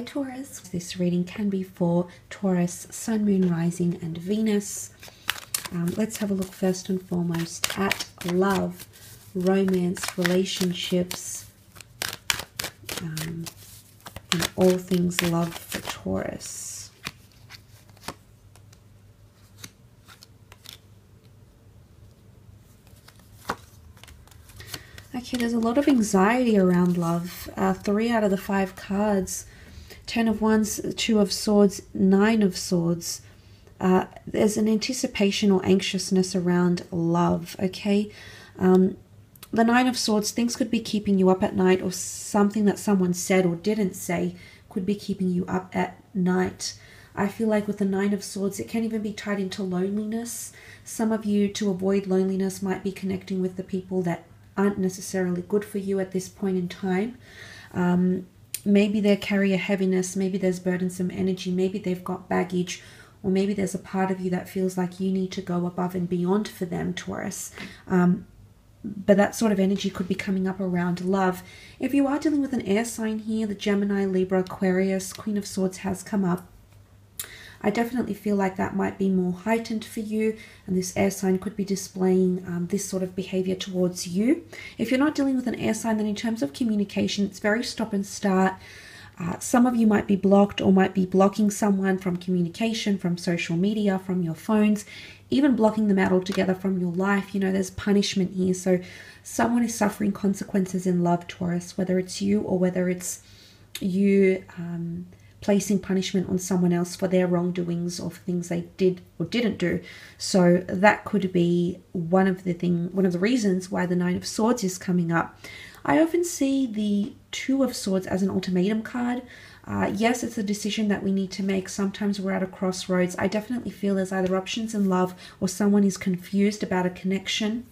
Taurus. This reading can be for Taurus, Sun, Moon, Rising and Venus. Let's have a look first and foremost at love, romance, relationships, and all things love for Taurus. Okay, there's a lot of anxiety around love. 3 out of the 5 cards. 10 of Wands, 2 of Swords, 9 of Swords. There's an anticipation or anxiousness around love, okay? The 9 of Swords, things could be keeping you up at night, or something that someone said or didn't say could be keeping you up at night. I feel like with the 9 of Swords, it can even be tied into loneliness. Some of you, to avoid loneliness, might be connecting with the people that aren't necessarily good for you at this point in time. Maybe they carry a heaviness, maybe there's burdensome energy, maybe they've got baggage, or maybe there's a part of you that feels like you need to go above and beyond for them, Taurus. But that sort of energy could be coming up around love. If you are dealing with an air sign here, the Gemini, Libra, Aquarius, Queen of Swords has come up. I definitely feel like that might be more heightened for you, and this air sign could be displaying this sort of behavior towards you. If you're not dealing with an air sign, then in terms of communication, it's very stop and start. Some of you might be blocked or might be blocking someone from communication, from social media, from your phones, even blocking them out altogether from your life. You know, there's punishment here. So someone is suffering consequences in love, Taurus, whether it's you or whether it's you placing punishment on someone else for their wrongdoings or for things they did or didn't do. So that could be one of the reasons why the 9 of Swords is coming up. I often see the 2 of Swords as an ultimatum card. Yes, it's a decision that we need to make. Sometimes we're at a crossroads. I definitely feel there's either options in love or someone is confused about a connection.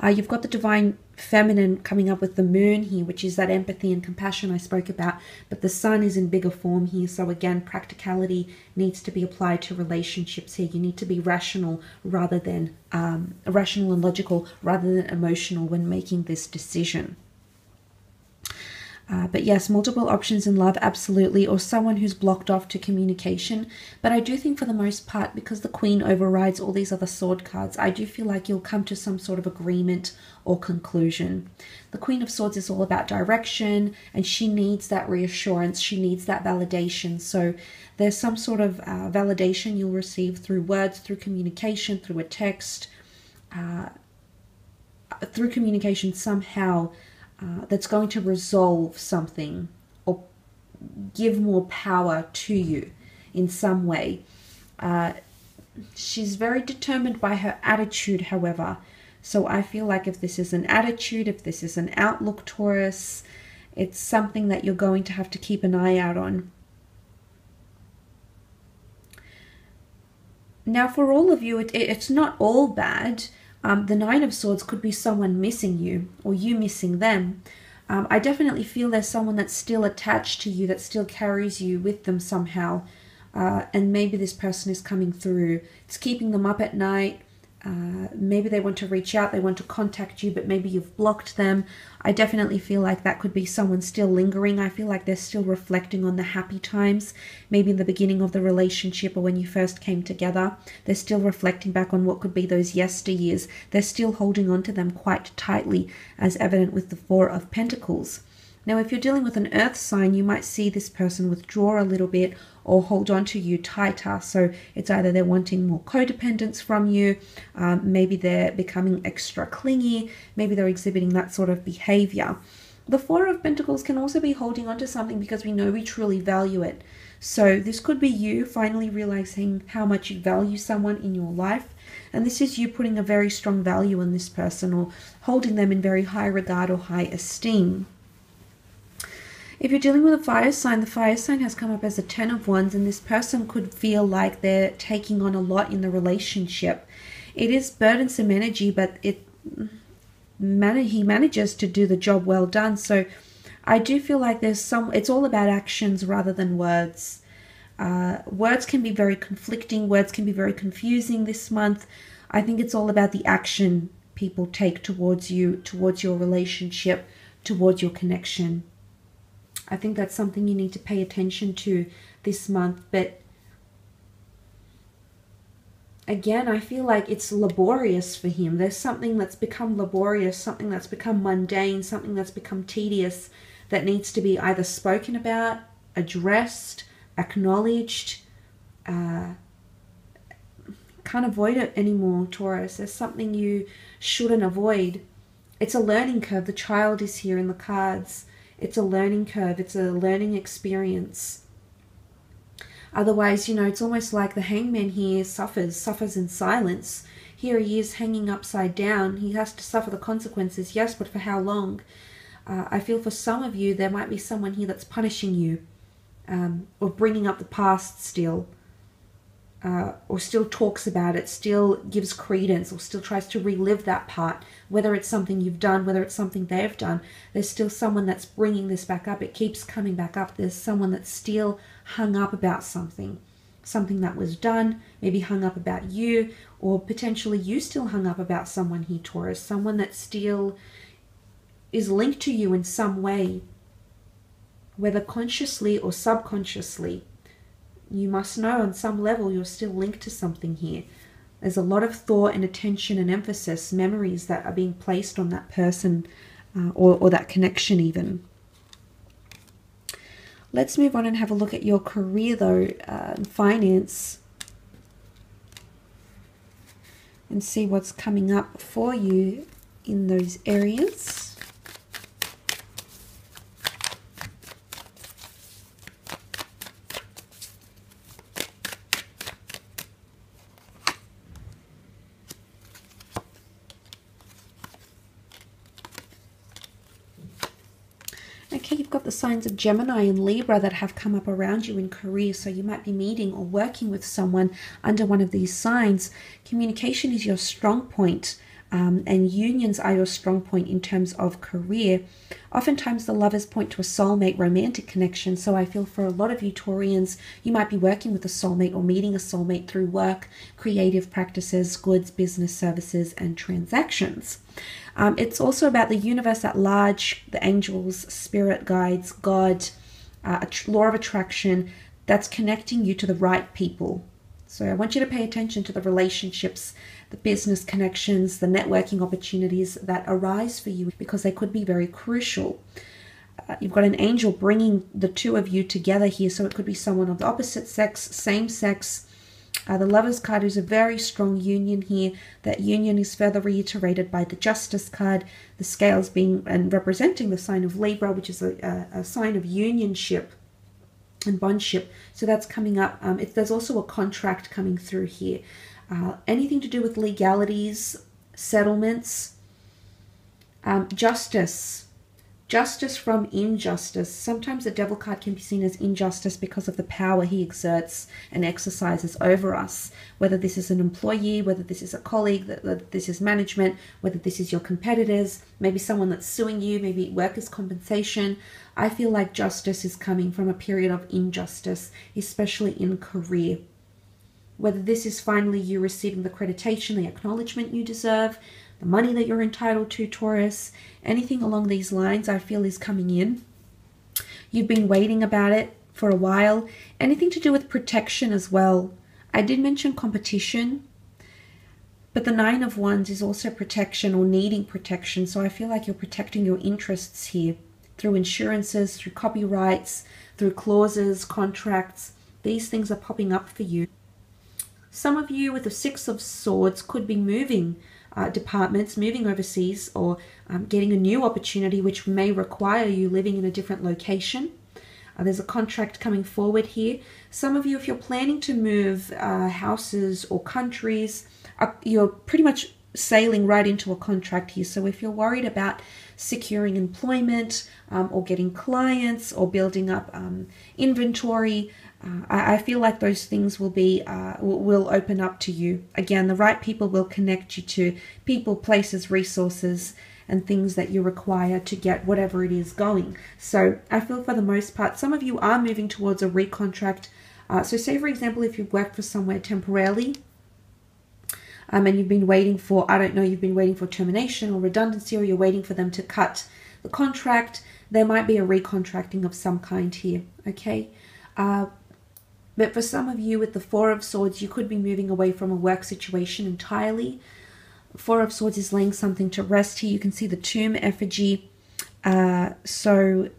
You've got the Divine Feminine coming up with the Moon here, which is that empathy and compassion I spoke about, but the Sun is in bigger form here. So again, practicality needs to be applied to relationships here. You need to be rational rather than rational and logical rather than emotional when making this decision. But yes, multiple options in love, absolutely, or someone who's blocked off to communication. But I do think for the most part, because the Queen overrides all these other sword cards, I do feel like you'll come to some sort of agreement or conclusion. The Queen of Swords is all about direction, and she needs that reassurance. She needs that validation. So there's some sort of validation you'll receive through words, through communication, through a text, through communication somehow. That's going to resolve something or give more power to you in some way. She's very determined by her attitude, however. So I feel like if this is an attitude, if this is an outlook, Taurus, it's something that you're going to have to keep an eye out on. Now, for all of you, it's not all bad. The 9 of Swords could be someone missing you or you missing them. I definitely feel there's someone that's still attached to you, that still carries you with them somehow. And maybe this person is coming through. It's keeping them up at night. Maybe they want to reach out, they want to contact you, but maybe you've blocked them. I definitely feel like that could be someone still lingering. I feel like they're still reflecting on the happy times, maybe in the beginning of the relationship or when you first came together. They're still reflecting back on what could be those yesteryears. They're still holding on to them quite tightly, as evident with the 4 of Pentacles. Now, if you're dealing with an earth sign, you might see this person withdraw a little bit or hold on to you tighter. So it's either they're wanting more codependence from you, maybe they're becoming extra clingy, maybe they're exhibiting that sort of behavior. The 4 of Pentacles can also be holding on to something because we know we truly value it. So this could be you finally realizing how much you value someone in your life. And this is you putting a very strong value on this person or holding them in very high regard or high esteem. If you're dealing with a fire sign, the fire sign has come up as a 10 of Wands, and this person could feel like they're taking on a lot in the relationship. It is burdensome energy, but he manages to do the job well done. So I do feel like it's all about actions rather than words. Words can be very conflicting. Words can be very confusing this month. I think it's all about the action people take towards you, towards your relationship, towards your connection. I think that's something you need to pay attention to this month. But again, I feel like it's laborious for him. There's something that's become laborious, something that's become mundane, something that's become tedious that needs to be either spoken about, addressed, acknowledged. Can't avoid it anymore, Taurus. There's something you shouldn't avoid. It's a learning curve. The child is here in the cards. It's a learning curve. It's a learning experience. Otherwise, you know, it's almost like the hangman here suffers in silence. Here he is hanging upside down. He has to suffer the consequences, yes, but for how long? I feel for some of you, there might be someone here that's punishing you, or bringing up the past still, or still talks about it, still gives credence, or still tries to relive that part, whether it's something you've done, whether it's something they've done. There's still someone that's bringing this back up. It keeps coming back up. There's someone that's still hung up about something that was done, maybe hung up about you, or potentially you still hung up about someone here, Taurus, someone that still is linked to you in some way, whether consciously or subconsciously. You must know on some level you're still linked to something here. There's a lot of thought and attention and emphasis, memories that are being placed on that person, or that connection even. Let's move on and have a look at your career though, and finance, and see what's coming up for you in those areas. Okay, you've got the signs of Gemini and Libra that have come up around you in career. So you might be meeting or working with someone under one of these signs. Communication is your strong point, and unions are your strong point in terms of career. Oftentimes the lovers point to a soulmate romantic connection. So I feel for a lot of you Taurians, you might be working with a soulmate or meeting a soulmate through work, creative practices, goods, business, services, and transactions. It's also about the universe at large, the angels, spirit guides, God, law of attraction, that's connecting you to the right people. So I want you to pay attention to the relationships, the business connections, the networking opportunities that arise for you, because they could be very crucial. You've got an angel bringing the two of you together here, so it could be someone of the opposite sex, same sex. The Lovers card is a very strong union here. That union is further reiterated by the Justice card, the scales being and representing the sign of Libra, which is a sign of unionship and bondship. So that's coming up. There's also a contract coming through here. Anything to do with legalities, settlements, justice. Justice from injustice. Sometimes the Devil card can be seen as injustice because of the power he exerts and exercises over us. Whether this is an employee, whether this is a colleague, whether this is management, whether this is your competitors, maybe someone that's suing you, maybe workers' compensation. I feel like justice is coming from a period of injustice, especially in career. Whether this is finally you receiving the accreditation, the acknowledgement you deserve, the money that you're entitled to, Taurus, anything along these lines I feel is coming in. You've been waiting about it for a while. Anything to do with protection as well. I did mention competition, but the Nine of Wands is also protection or needing protection. So I feel like you're protecting your interests here through insurances, through copyrights, through clauses, contracts. These things are popping up for you. Some of you with the Six of Swords could be moving departments, moving overseas, or getting a new opportunity which may require you living in a different location. There's a contract coming forward here. Some of you, if you're planning to move houses or countries, you're pretty much sailing right into a contract here. So if you're worried about securing employment or getting clients or building up inventory, I feel like those things will open up to you. Again, the right people will connect you to people, places, resources, and things that you require to get whatever it is going. So I feel for the most part, some of you are moving towards a recontract. So say, for example, if you've worked for somewhere temporarily, and you've been waiting for, I don't know, you've been waiting for termination or redundancy, or you're waiting for them to cut The contract, there might be a recontracting of some kind here, okay? But for some of you with the Four of Swords, you could be moving away from a work situation entirely. Four of Swords is laying something to rest here. You can see the tomb effigy. So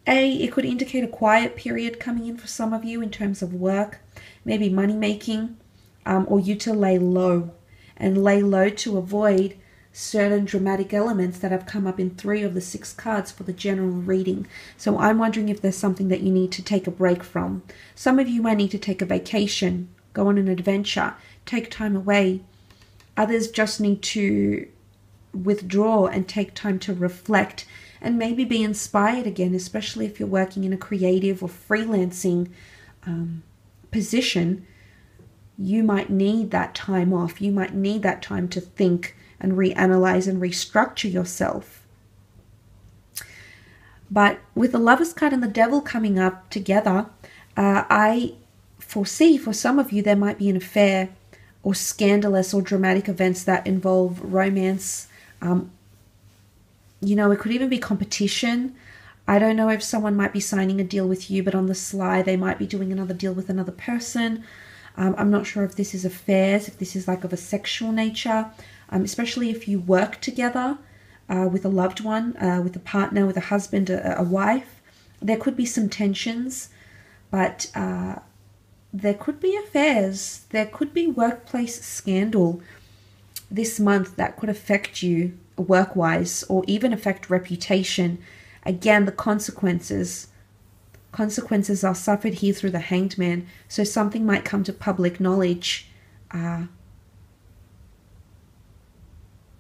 it could indicate a quiet period coming in for some of you in terms of work, maybe money making, or you to lay low to avoid certain dramatic elements that have come up in 3 of the 6 cards for the general reading. So I'm wondering if there's something that you need to take a break from. Some of you might need to take a vacation, go on an adventure, take time away. Others just need to withdraw and take time to reflect and maybe be inspired again, especially if you're working in a creative or freelancing position. You might need that time off. You might need that time to think and reanalyze and restructure yourself. But with the Lovers card and the Devil coming up together, I foresee for some of you there might be an affair or scandalous or dramatic events that involve romance. You know, it could even be competition. I don't know if someone might be signing a deal with you, but on the sly, they might be doing another deal with another person. I'm not sure if this is affairs, if this is like of a sexual nature, especially if you work together with a loved one, with a partner, with a husband, a wife. There could be some tensions, but there could be affairs. There could be workplace scandal this month that could affect you work-wise or even affect reputation. Again, the consequences are suffered here through the Hanged Man. So something might come to public knowledge and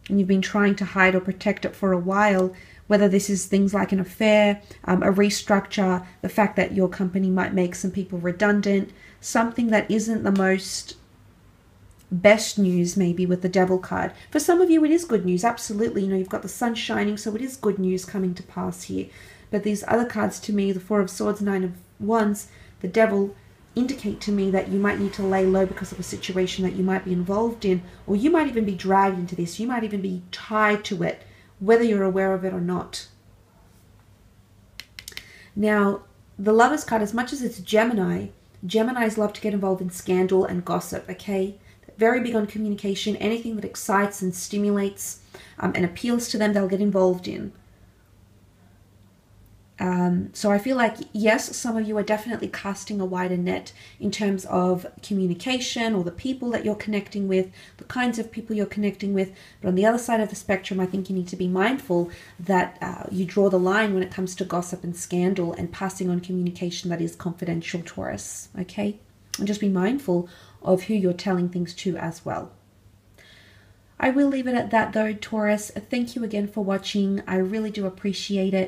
you've been trying to hide or protect it for a while, whether this is things like an affair, a restructure, the fact that your company might make some people redundant, something that isn't the most best news maybe with the Devil card. For some of you it is good news, absolutely. You know, you've got the sun shining, so it is good news coming to pass here. But these other cards to me, the Four of Swords, Nine of Wands, the Devil, indicate to me that you might need to lay low because of a situation that you might be involved in, or you might even be dragged into this. You might even be tied to it, whether you're aware of it or not. Now, the Lovers card, as much as it's Gemini, Geminis love to get involved in scandal and gossip, okay? Very big on communication. Anything that excites and stimulates and appeals to them, they'll get involved in. So I feel like, yes, some of you are definitely casting a wider net in terms of communication or the people that you're connecting with, the kinds of people you're connecting with. But on the other side of the spectrum, I think you need to be mindful that you draw the line when it comes to gossip and scandal and passing on communication that is confidential, Taurus, okay? And just be mindful of who you're telling things to as well. I will leave it at that though, Taurus. Thank you again for watching. I really do appreciate it.